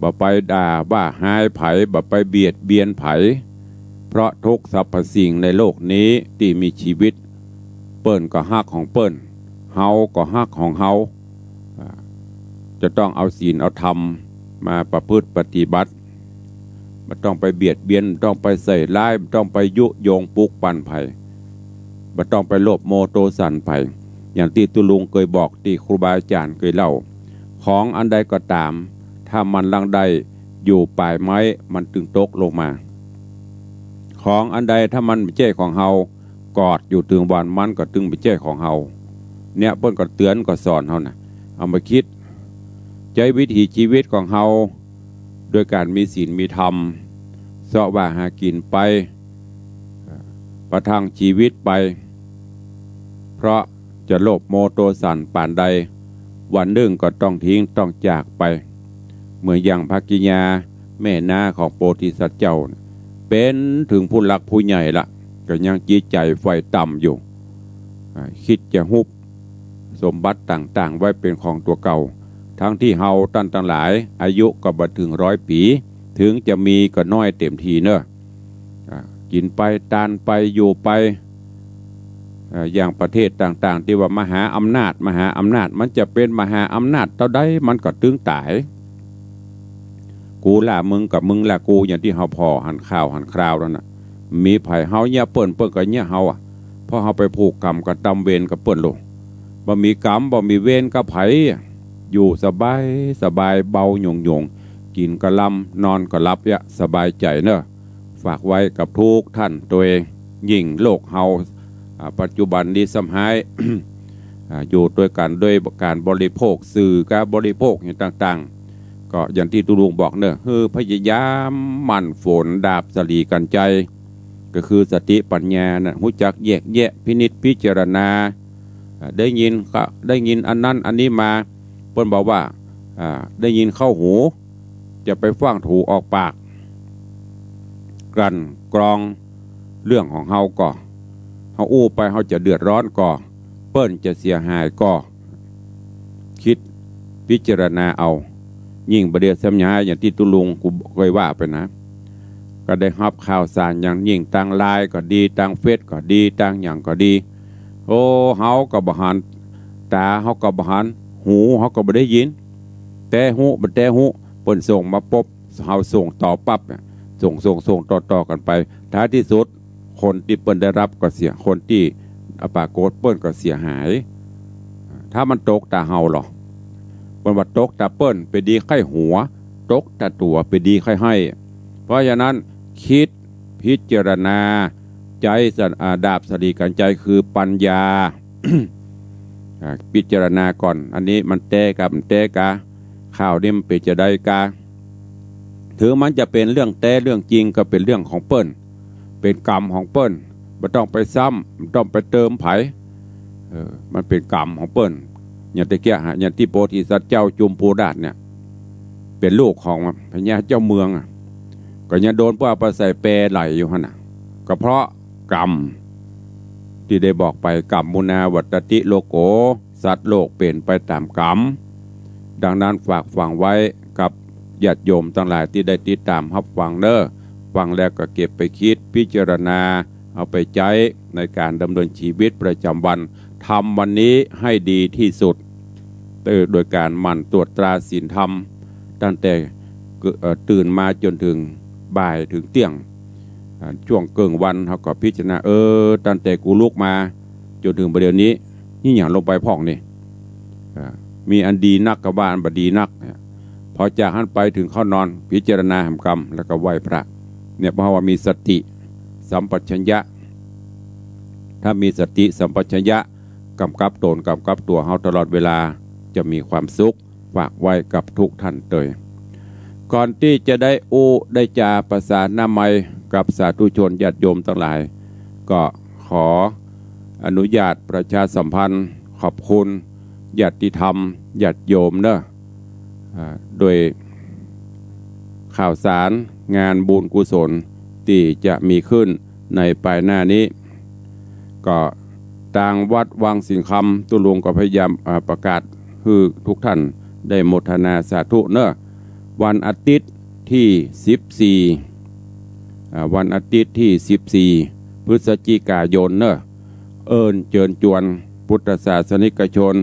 บ่ไปด่าว่าหายไผบ่ไปเบียดเบียนไผเพราะทุกสรรพสิ่งในโลกนี้ที่มีชีวิตเปิ้นก็ฮักของเปิ้นเฮาก็ฮักของเฮาจะต้องเอาศีลเอาธรรมมาประพฤติปฏิบัติไม่ต้องไปเบียดเบียนต้องไปใส่ร้ายไม่ต้องไปยุโยงปลุกปั่นไผ่ไม่ต้องไปโลภโมโทสันไผ่อย่างที่ตุลุงเคยบอกที่ครูบาอาจารย์เคยเล่าของอันใดก็ตามถ้ามันลังใดอยู่ปลายไม้มันตึงตกลงมาของอันใดถ้ามันไม่ใช่ของเฮากอดอยู่ถึงวันมันก็ตึงไม่ใช่ของเฮาเนี่ยเพิ่นก็เตือนก็สอนเฮานะเอามาคิดใจวิถีชีวิตของเฮาโดยการมีศีลมีธรรมเสาะว่าหากินไปประทังชีวิตไปเพราะจะโลภโมโทสันป่านใดวันหนึ่งก็ต้องทิ้งต้องจากไปเหมือนอย่างภกิญาแม่นาของโพธิสัตว์เจ้าเป็นถึงผู้หลักผู้ใหญ่ละก็ยังจิตใจไฟต่ำอยู่คิดจะฮุบสมบัติต่างๆไว้เป็นของตัวเก่าทั้งที่เฮาตั้งหลายอายุก็บ่ถึง100 ปีถึงจะมีก็น้อยเต็มทีเนอะกินไปตานไปอยู่ไปอย่างประเทศต่างๆที่ว่ามหาอำนาจมันจะเป็นมหาอำนาจเท่าใดมันก็ตึงตายกูล่ะมึงกับมึงล่ะกูอย่างที่เฮาพอหันข้าวหันคราวแล้วน่ะมีไผเฮาเนี่ยเปิ้นก็เนี่ยเฮาเพราะเฮาไปผูกกรรมกับตำเวรกับเปิ้นโลบ่มีกรรมบ่มีเวรกับไผอยู่สบายเบาหยงกินก็ลำนอนก็หลับยะสบายใจเนอะฝากไว้กับทุกท่านตัวเองยิ่งโลกเฮาปัจจุบันนี้สำหาย อยู่ด้วยกันด้วยการบริโภคสื่อการบริโภคอย่างต่างๆก็อย่างที่ตุลุงบอกเนอะคือพยายามหมั่นฝนดาบสลีกันใจก็คือสติปัญญานะรู้จักแยกแยะพินิจพิจารณาได้ยินอันนั้นอันนี้มาเพิ่นบอกว่าได้ยินเข้าหูจะไปฟังถูออกปากกลั่นกรองเรื่องของเฮาก่อเฮาอู้ไปเฮาจะเดือดร้อนก่อเปิ้นจะเสียหายก่อคิดพิจารณาเอายิ่งประเดี๋ยวสัญญาอย่างที่ตุลุงกูเคยว่าไปนะก็ได้รับข่าวสารอย่างยิ่งทางไลน์ก็ดีทางเฟซก็ดีทางอย่างก็ดีโอ้เฮาก็บ่หันตาเฮาก็บ่หันหูเฮาก็บ่ได้ยินแต่หูเปิ้นส่งมาปุ๊บเฮาส่งต่อปั๊บส่งต่อกันไปท้ายที่สุดคนที่เปิ้นได้รับก็เสียคนที่ปรากฏเปิ้นก็เสียหายถ้ามันตกตาเฮาหรอเปิ้นว่าตกตาเปิ้นไปดีไข้หัวตกตาตัวไปดีไข้ให้เพราะฉะนั้นคิดพิจารณาใจดาบสลีกันใจคือปัญญา พิจารณาก่อนอันนี้มันแตกะข่าวนี้มันเป็นจะได้กาถือมันจะเป็นเรื่องแต้เรื่องจริงก็เป็นเรื่องของเปิ้นเป็นกรรมของเปิ้นไม่ต้องไปซ้ำไม่ต้องไปเติมไผมันเป็นกรรมของเปิ้นอย่างตะเกียอย่างที่โพธิสัตว์เจ้าจุมพูดาษเนี่ยเป็นลูกของพญาเจ้าเมืองก็ยังโดนพวกประใส่แปรไหลอยู่หั่นน่ะก็เพราะกรรมที่ได้บอกไปกรรมมุนาวัตติโลโกสัตว์โลกเป็นไปตามกรรมดังนั้นฝากฟังไว้กับญาติโยมทั้งหลายที่ได้ติดตามรับฟังเด้อฟังแล้วก็เก็บไปคิดพิจารณาเอาไปใช้ในการดำเนินชีวิตประจำวันทำวันนี้ให้ดีที่สุดโดยการหมั่นตรวจตราศีลธรรมตั้งแต่ตื่นมาจนถึงบ่ายถึงเที่ยงช่วงเกิงวันเขาก็พิจารณาตั้งแต่กูลุกมาจนถึงประเดี๋ยวนี้นี่อย่างลงไปพ่องนี่มีอันดีนักกับว่าอันบดีนักพอจากนั้นไปถึงเข้านอนพิจารณาแห่งกรรมแล้วก็ไหว้พระเนี่ยเพราะว่ามีสติสัมปชัญญะ ถ้ามีสติสัมปชัญญะกำกับตนกำกับตัวเฮาตลอดเวลาจะมีความสุขฝากไว้กับทุกท่านเตยก่อนที่จะได้ได้จาประสานหน้าไมค์กับสาธุชนญาติโยมทั้งหลายก็ขออนุญาตประชาสัมพันธ์ขอบคุณญาติธรรมญาติโยมเนอะโดยข่าวสารงานบุญกุศลที่จะมีขึ้นในปลายหน้านี้ก็ทางวัดวังสิงคำตุลุงก็พยายามประกาศให้ทุกท่านได้โมทนาสาธุเนอะวันอาทิตย์ที่14วันอาทิตย์ที่14พฤศจิกายนเนอะเชิญจวนพุทธศาสนิกชน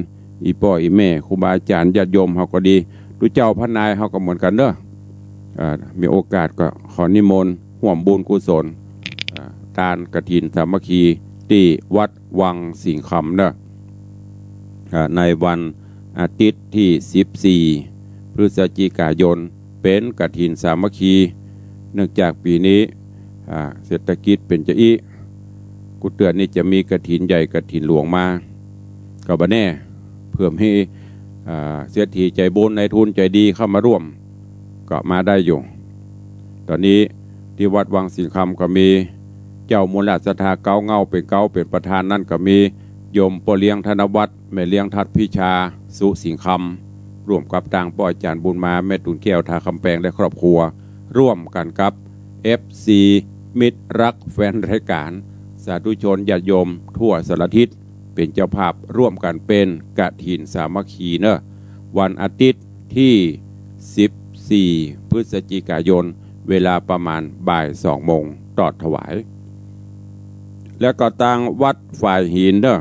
อีพ่ออีแม่ครูบาอาจารย์ญาติโยมเฮาก็ดีทุกเจ้าพระนายเฮาก็เหมือนกันเนอะมีโอกาสก็ขอนิมนต์ร่วมบุญกุศลทานกฐินสามัคคีที่วัดวังสิงคำเนอะในวันอาทิตย์ที่14พฤศจิกายนเป็นกฐินสามัคคีเนื่องจากปีนี้เศรษฐกิจเป็นจะอีกุเตือนนี่จะมีกฐินใหญ่กฐินหลวงมาก็บ่แน่เพิ่มให้เศรษฐีใจบุญในทุนใจดีเข้ามาร่วมก็มาได้อยู่ตอนนี้ที่วัดวังสิงคำก็มีเจ้ามูลศรัทธาเก้าเงาเป็นประธานนั่นก็มีโยมปอเลี้ยงธนวัฒน์แม่เลี้ยงทัดพิชาสุสิงคำร่วมกับทางป้ออาจารย์บุญมาแม่ตุนแก้วทาคำแปงและครอบครัวร่วมกันกับ FC มิตรรักแฟนรายการสาธุชนญาติโยมทั่วสารทิศเป็นเจ้าภาพร่วมกันเป็นกฐินสามัคคีเนอะวันอาทิตย์ที่14พฤศจิกายนเวลาประมาณบ่าย2 โมงตอดถวายแล้วก็ต่างวัดฝ่ายหินเนอะ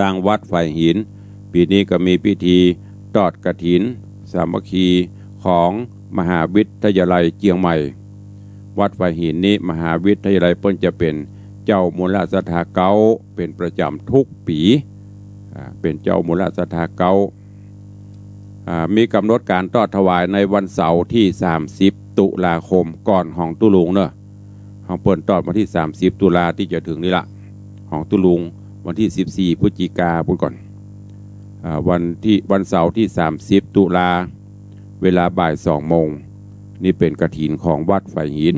ต่างวัดฝ่ายหินปีนี้ก็มีพิธีตอดกฐินสามัคคีของมหาวิทยาลัยเจียงใหม่วัดฝ่ายหินนี้มหาวิทยาลัยเปิ้นจะเป็นเจ้ามูลศรัทธาเก้าเป็นประจำทุกปีเป็นเจ้ามูลศรัทธาเก้ามีกำหนดการทอดถวายในวันเสาร์ที่30ตุลาคมก่อนของตุลุงเนอะของเปิ้นทอดวันที่30ตุลาที่จะถึงนี่ละของตุลุงวันที่14พฤศจิกาปุ่นก่อนวันเสาร์ที่30ตุลาเวลาบ่าย2 โมงนี่เป็นกฐินของวัดฝ่ายหิน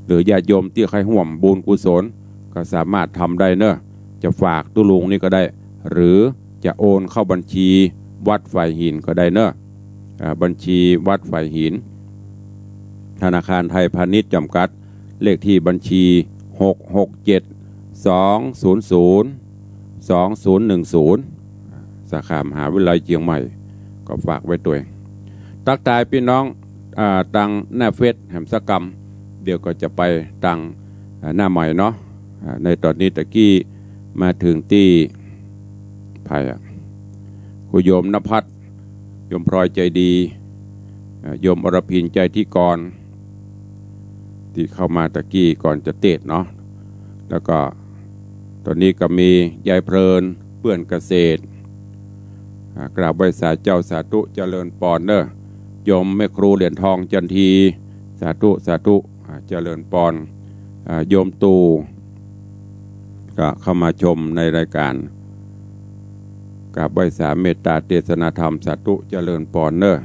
หรือญาติโยมที่ใครห่วมบุญกุศลก็สามารถทำได้เนอะจะฝากตุลุงนี่ก็ได้หรือจะโอนเข้าบัญชีวัดฝ่ายหินก็ได้เนอะบัญชีวัดฝ่ายหินธนาคารไทยพาณิชย์จำกัดเลขที่บัญชี667-200-2010สาขามหาวิทยาลัยเชียงใหม่ก็ฝากไว้ตัวเองทักทายพี่น้องตังหน้าเฟซแหมสกรรมเดี๋ยวก็จะไปตังหน้าใหม่เนาะในตอนนี้ตะกี้มาถึงที่ไผ่คุณโยมณภัทรโยมพลอยใจดีโยมอรพินใจที่ก่อนที่เข้ามาตะกี้ก่อนจะเตะเนาะแล้วก็ตอนนี้ก็มียายเพลินเปื่อนเกษตรกราบไหว้สาเจ้าสาธุเจริญปอนเนอะโยมแม่ครูเหรียญทองจันทีสาธุเจริญปอนโยมตูก็เข้ามาชมในรายการกราบไหว้สาเมตตาเทศนาธรรมสาธุเจริญปอนเนอะ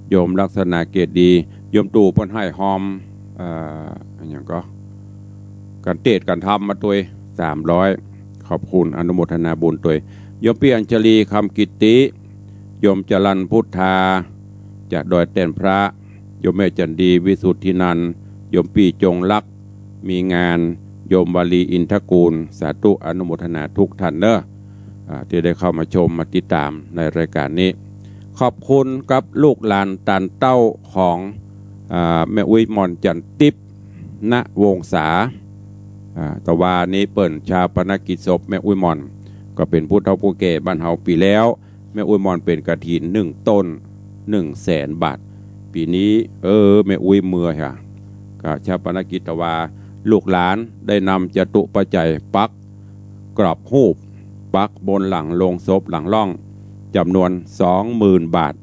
โยมลักษณะเกตดีโยมตูเพิ่นให้หอมอย่างก็การเทศการทำมาตัว300ขอบคุณอนุโมทนาบุญตัวโยมพี่อัญชลีคำกิตติโยมจรัญพุทธาจากดอยแต้นพระโยมแม่จันดีวิสุทธินันท์โยมพี่จงลักษ์มีงานโยมวาลีอินทกูลสาธุอนุโมทนาทุกท่านเนอะที่ได้เข้ามาชมมาติดตามในรายการนี้ขอบคุณกับลูกหลานตันเต้าของแม่อุ้ยมอนจันติปณวงศาตะวานี้เปิ่นชาปนกิจศพแม่อุ้ยมอนก็เป็นผู้เฒ่าผู้แก่บ้านเฮาปีแล้วแม่อุ้ยมอนเป็นกฐิน1 ต้น100,000 บาทปีนี้แม่อุ้ยเมื่อค่ะก็ชาปนกิจตะวาลูกหลานได้นำจตุปัจจัยปักกรอบหูปปักบนหลังโลงศพหลังล่องจำนวน 20,000 บาท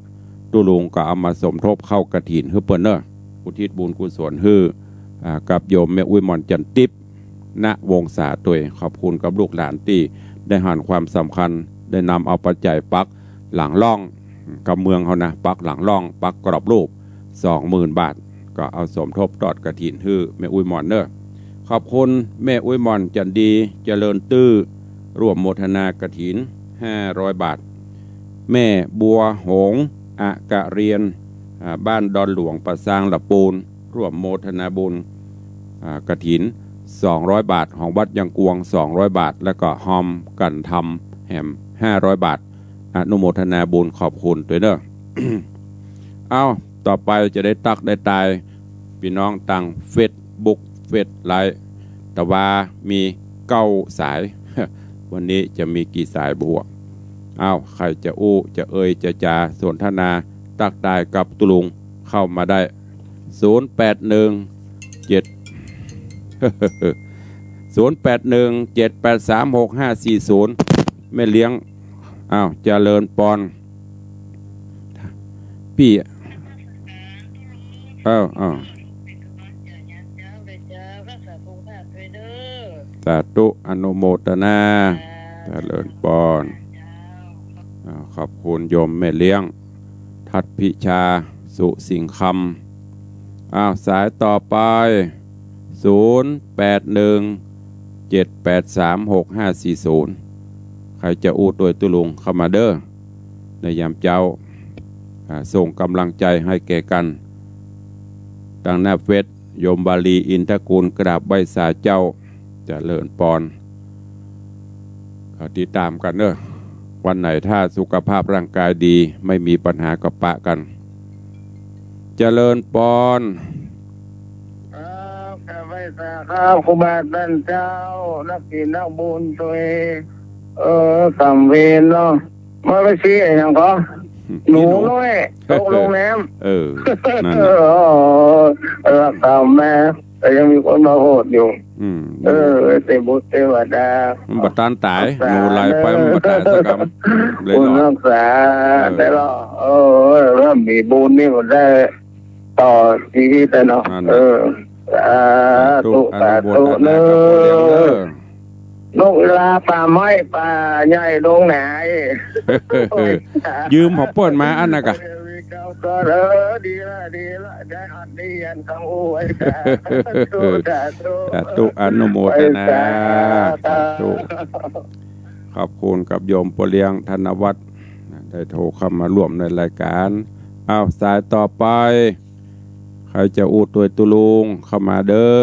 ตุลุงก็เอามาสมทบเข้ากฐินเพื่อเปิ้นเนอะอุทิศบุญกุศลกับโยมแม่อุ้ยมอนจันติป ณวงศาตุยขอบคุณกับลูกหลานที่ได้หันความสำคัญได้นำเอาปัจจัยปักหลังล่องกับเมืองเขานะปักหลังล่องปักกรอบรูป 20,000 บาทก็เอาสมทบตอดกระถินฮื้อแม่อุ้ยหมอนเนอขอบคุณแม่อุ้ยหมอนจันดีเจริญตื้อร่วมโมทนากฐิน500 บาทแม่บัวหงอากะเรียนบ้านดอนหลวงประสางละปูนร่วมโมทนาบุญกฐิน200 บาทของวัดยังกวง200 บาทแล้วก็หอมกันทำแหม500 บาทอนุโมทนาบุญขอบคุณด้วยเนอะ เอาต่อไปจะได้ตักได้ตายพี่น้องตังเฟซบุ๊กเฟซไลน์แต่ว่ามี9 สาย วันนี้จะมีกี่สายบวกเอาใครจะอู้จะเอ่ยจะจาสนทนาตักได้กับตุลุงเข้ามาได้0817836540แม่เลี้ยงเจริญปอนพี่สาธุอนุโมทนาเจริญปอนขอบคุณโยมแม่เลี้ยงทัดพิชาสุสิงคำสายต่อไป0817836540ใครจะอู้ตัวตุลุงเข้ามาเด้อในยามเจ้าส่งกำลังใจให้แก่กันดังหน้าเฟซโยมบาลีอินทกุลกราบใบสาเจ้าเจริญปอนติดตามกันเด้อวันไหนถ้าสุขภาพร่างกายดีไม่มีปัญหากับปะกันเจริญปอนครับไว้สาครับครูบาท่านเจ้านักกินนักบุญตัวเองกำเวรเนาะมาไปชี้อย่างก็หนูน้อยตกลงน้ำนั่นกำแม่แต่ยังมีคนมาโหดอยู่เตบุตรเทวดามันบัดตานตายหนูไหลไปมันบัดตายสักคำเลยคุณรักษาแต่เราถ้ามีบุญนี่มันได้ต่อชีวิตเนาะตุสาธุเนนกลาป่าไม้ป่าใหญ่ดงไหนยืมหอบเปิดมาอันน่ะกะก็ดีละได้อันนี้อันคำอู้ไว้สาธุอนุโมทนาสาธุขอบคุณกับโยมปเลียงธนวัฒน์ได้โทรเข้ามาร่วมในรายการสายต่อไปใครจะอูดตัวตุลุงเข้ามาเด้อ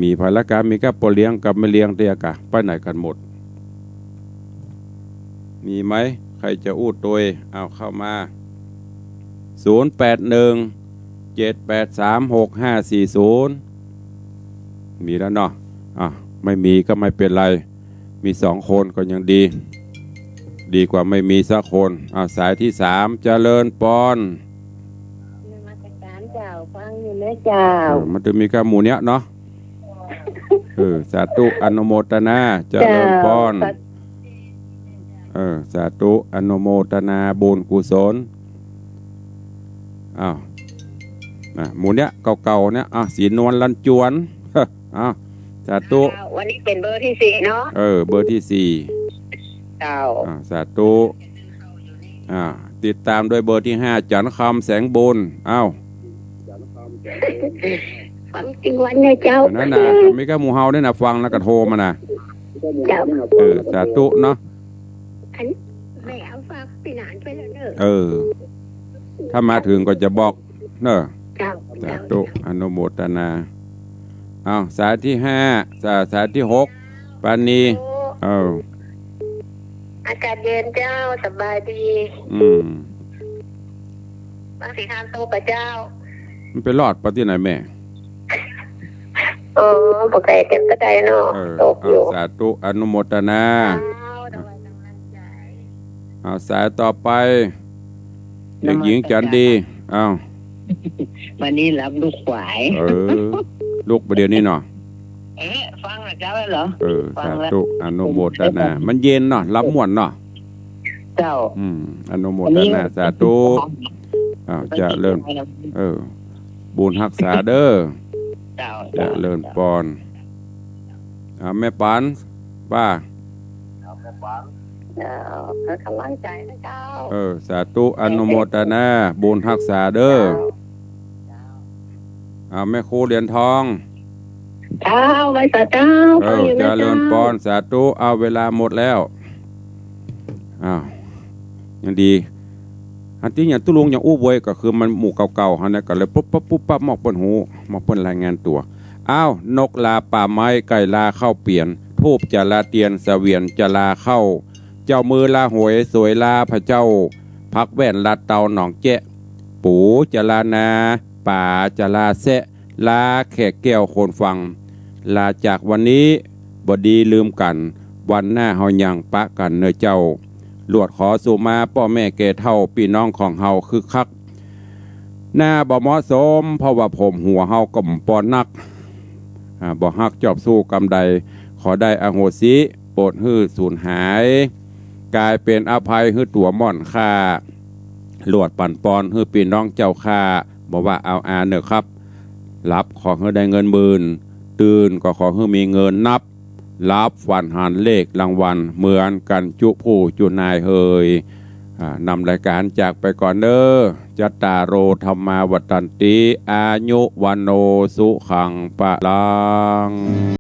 มีภารการมีกับปเลียงกับไม่เลี้ยงเตียกะไปไหนกันหมดมีไหมใครจะอูดตัวเข้ามา0817836540มีแล้วเนาะไม่มีก็ไม่เป็นไรมี2 คนก็ยังดีกว่าไม่มีสักคนสายที่3เจริญปอนเจ้าฟังอยู่นะเจ้ามันจะมีกับหมู่เนี้ยเนาะสาธุอนุโมทนาเจริญพรสาธุอนุโมทนาบุญกุศลหมู่เนี้ยเก่าๆเนี้ยสีนวลลันจวนสาธุวันนี้เป็นเบอร์ที่4เนาะเบอร์ที่4เจ้าสาธุติดตามด้วยเบอร์ที่5จันคำแสงบุญฟังจริงวันเนี่ยเจ้านั่นน่ะมีก็หมู่เฮาได้น่ะฟังแล้วก็โทรมาน่ะเจ้าสาธุเนาะแม่เอาฝากพี่หนานไปแล้วเด้อถ้ามาถึงก็จะบอกเนอะสาธุอนุโมทนาสายที่5สายที่6ปานีอากาศเย็นเจ้าสบายดีบางสีทานโตกับเจ้ามันไปรอดปะที่ไหนแม่ปกติเต็มกระไดเนาะตกอยู่สาธุอนุโมทนาสายต่อไปเด็กหญิงจันดีวันนี้รับลูกขวายลูกประเดี๋ยวนี้เนาะฟังเจ้าเหรอสาธุอนุโมทนามันเย็นเนาะรับม่วนเนาะเจ้าอนุโมทนาสาธุจะเริ่มบุญรักษาเด้อจะเริ่มปอน แม่ปานป้า เจ้าขอกำลังใจนะเจ้า สาธุอนุโมทนาบุญรักษาเด้อแม่ครูเหรียญทอง เจ้าไว้ต่อเจ้าฟังอยู่นะ เจริ เจ้า ญพรสาธุเอาเวลาหมดแล้วยังดีอันที่อย่างตุลุงอย่างอู้บวยก็คือมันหมู่เก่าๆฮะนะก็เลยปุ๊บมอกเปิ้นหูมอกเปิ้นรายงานตัวนกลาป่าไม้ไก่ลาเข้าเปลี่ยนทูบจะลาเตียนเสวียนจะลาเข้าเจ้ามือลาหวยสวยลาพระเจ้าพักแว่นลาเตาหนองแจ๊ะปูจะลานาป่าจะลาแซะลาแขกแก้วโคนฟังลาจากวันนี้บดีลืมกันวันหน้าเฮายังปะกันเนอเจ้าหลวดขอสู่มาพ่อแม่แก่เท่าพี่น้องของเฮาคือคักหน้าบ่เหมาะสมเพราะว่าผมหัวเฮาก็ปอนนักบ่ฮักจอบสู้กำใดขอได้อโหสิโปรดฮื้อสูญหายกลายเป็นอภัยฮื้อตัวม่อนค่าหลวดปั่นปอนฮื้อพี่น้องเจ้าค่าบอกว่าเอาเนอะครับรับขอให้ได้เงินหมื่นตื่นก็ขอให้มีเงินนับรับฝันหันเลขรางวัลเหมือนกันจุผู้จุนายเฮยนำรายการจากไปก่อนเด้อจัตตาโรธรรมาวัตันติอายุวันโนสุขังปะลัง